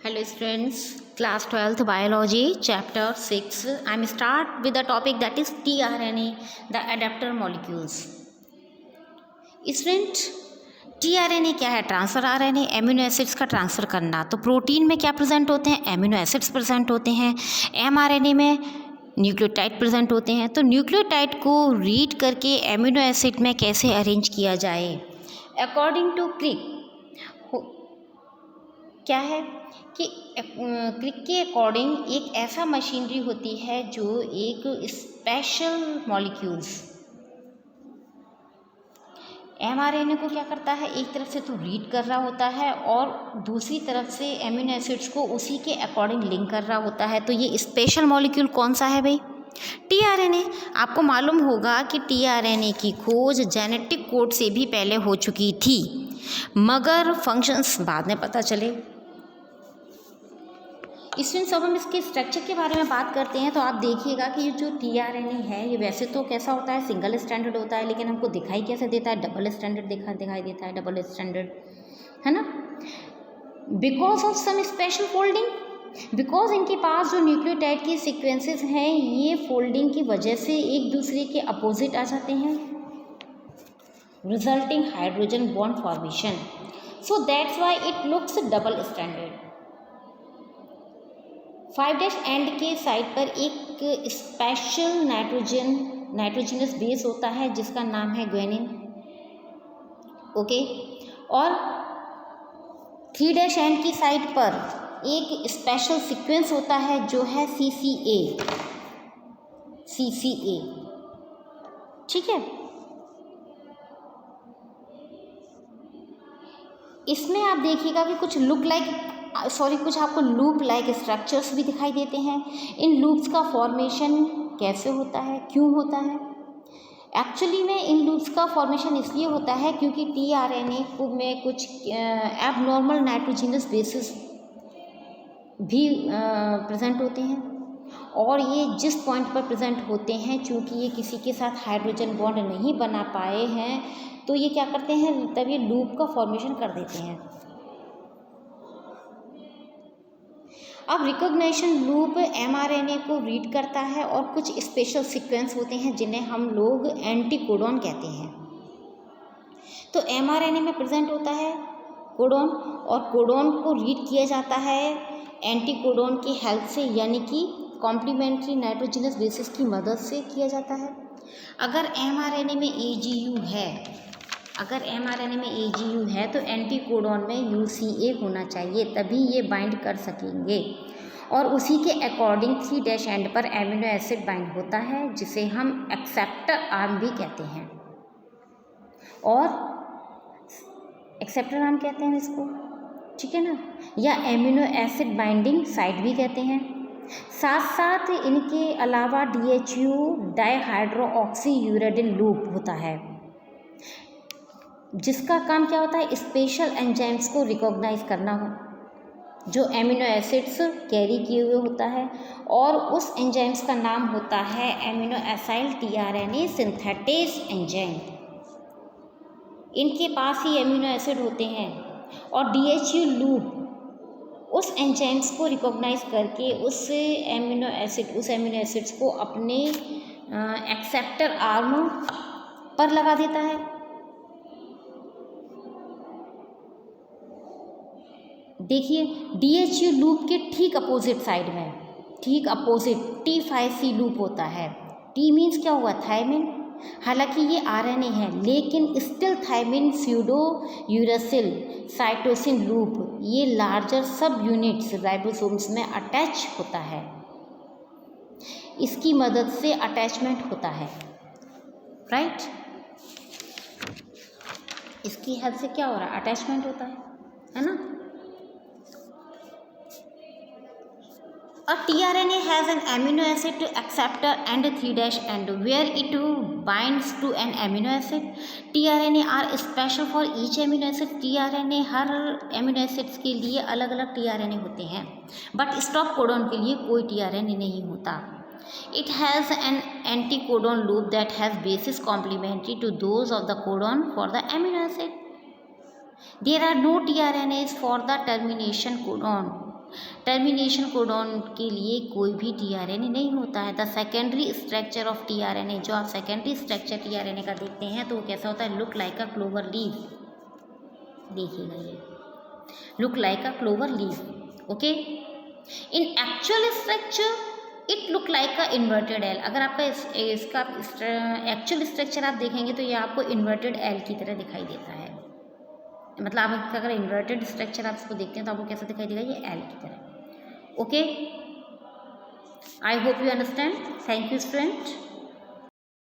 Hello students, class 12th biology chapter 6. I am start with the topic that is tRNA, the adapter molecules. Student, tRNA क्या है? Transfer RNA, amino acids का transfer करना। तो protein में क्या present होते हैं? एमिनो एसिड्स प्रेजेंट होते हैं। एमआरएनए में न्यूक्लियोटाइड प्रेजेंट होते हैं। तो न्यूक्लियोटाइड को रीड करके एमिनो एसिड में कैसे अरेंज किया जाए? अकॉर्डिंग टू क्रिक क्या है कि क्रिक के अकॉर्डिंग एक ऐसा मशीनरी होती है जो एक स्पेशल मॉलिक्यूल्स एमआरएनए को क्या करता है, एक तरफ से तो रीड कर रहा होता है और दूसरी तरफ से एमिनो एसिड्स को उसी के अकॉर्डिंग लिंक कर रहा होता है। तो ये स्पेशल मॉलिक्यूल कौन सा है भाई? टीआरएनए। आपको मालूम होगा कि टीआरएनए की खोज जेनेटिक कोड से भी पहले हो चुकी थी, मगर फंक्शंस बाद में पता चले। स्टूडेंट्स, अब हम इसके स्ट्रक्चर के बारे में बात करते हैं। तो आप देखिएगा कि ये जो टीआरएनए है ये वैसे तो कैसा होता है, सिंगल स्टैंडर्ड होता है, लेकिन हमको दिखाई कैसे देता है? डबल स्टैंडर्ड दिखाई देता है, डबल स्टैंडर्ड, है ना? Because of some special folding, because इनके पास जो न्यूक्लियोटाइड की सीक्वेंसेस हैं ये फोल्डिंग की वजह से एक दूसरे के अपोजिट आ जाते हैं, resulting hydrogen bond formation. So that's why it looks double standard. 5' and के साइड पर एक स्पेशल नाइट्रोजनस बेस होता है जिसका नाम है ग्वेनिन, ओके। और 3' एंड की साइड पर एक स्पेशल सीक्वेंस होता है जो है CCA, ठीक है। इसमें आप देखिएगा कि कुछ आपको लूप लाइक स्ट्रक्चर्स भी दिखाई देते हैं। इन लूप्स का फॉर्मेशन कैसे होता है, क्यों होता है? एक्चुअली में इन लूप्स का फॉर्मेशन इसलिए होता है क्योंकि टीआरएनए में कुछ एबनॉर्मल नाइट्रोजनस बेसिस भी प्रेजेंट होते हैं, और ये जिस पॉइंट पर प्रेजेंट होते हैं चूँकि ये किसी के साथ हाइड्रोजन बॉन्ड नहीं बना पाए हैं तो ये क्या करते हैं, तब ये लूप का फॉर्मेशन कर देते हैं। अब रिकॉग्निशन लूप एमआरएनए को रीड करता है और कुछ स्पेशल सीक्वेंस होते हैं जिन्हें हम लोग एंटीकोडॉन कहते हैं। तो एमआरएनए में प्रेजेंट होता है कोडॉन, और कोडॉन को रीड किया जाता है एंटीकोडॉन की हेल्प से, यानी कि कॉम्प्लीमेंट्री नाइट्रोजनस बेसिस की मदद से किया जाता है। अगर एमआरएनए में AGU है तो एंटीकोडॉन में UCA होना चाहिए, तभी ये बाइंड कर सकेंगे, और उसी के अकॉर्डिंग 3' एंड पर एमिनो एसिड बाइंड होता है जिसे हम एक्सेप्टर आर्म भी कहते हैं, और एक्सेप्टर आर्म कहते हैं इसको, ठीक है ना, या एमिनो एसिड बाइंडिंग साइट भी कहते हैं। साथ साथ इनके अलावा DHU डाइहाइड्रोऑक्सी यूरेडिल लूप होता है जिसका काम क्या होता है, स्पेशल एंजाइम्स को रिकॉग्नाइज करना हो जो एमिनो एसिड्स कैरी किए हुए होता है, और उस एंजाइम्स का नाम होता है amino acyl tRNA synthetase enzyme. इनके पास ही एमिनो एसिड होते हैं, और DHU लूप उस एंजाइम्स को रिकॉग्नाइज करके उस एमिनो एसिड्स को अपने एक्सेप्टर आर्म पर लगा देता है। देखिए DHU लूप के ठीक अपोजिट साइड में, ठीक अपोजिट T5C लूप होता है। T मीन्स क्या हुआ, थायमिन। हालांकि ये RNA है लेकिन still thymine pseudo uracil cytosine loop ये लार्जर सब यूनिट्स राइबोसोम्स में अटैच होता है, इसकी मदद से अटैचमेंट होता है, राइट। इसकी हेल्प से क्या हो रहा है, अटैचमेंट होता है ना। A tRNA has an amino acid acceptor and 3' end where it binds to an amino acid. tRNA are special for each amino acid. tRNA her amino acids के लिए अलग अलग tRNA होते हैं, बट स्टॉप कोडॉन के लिए कोई tRNA नहीं होता। It has an anticodon loop that has bases complementary to those of the codon for the amino acid. There are no tRNAs for the termination codon. Termination codon के लिए कोई भी tRNA नहीं होता है। The secondary structure of tRNA, जो आप secondary structure tRNA का देखते हैं तो वो कैसा होता है, लुक लाइक अ क्लोवर लीफ। देखिएगा ये look like a clover leaf. Okay, in actual structure it look like a inverted L. अगर आपका इसका एक्चुअल स्ट्रक्चर आप देखेंगे तो ये आपको इन्वर्टेड एल की तरह दिखाई देता है। मतलब आप अगर इन्वर्टेड स्ट्रक्चर आप इसको देखते हैं तो आपको कैसा दिखाई देगा, ये एल की तरह। Okay, I hope you understand. Thank you student.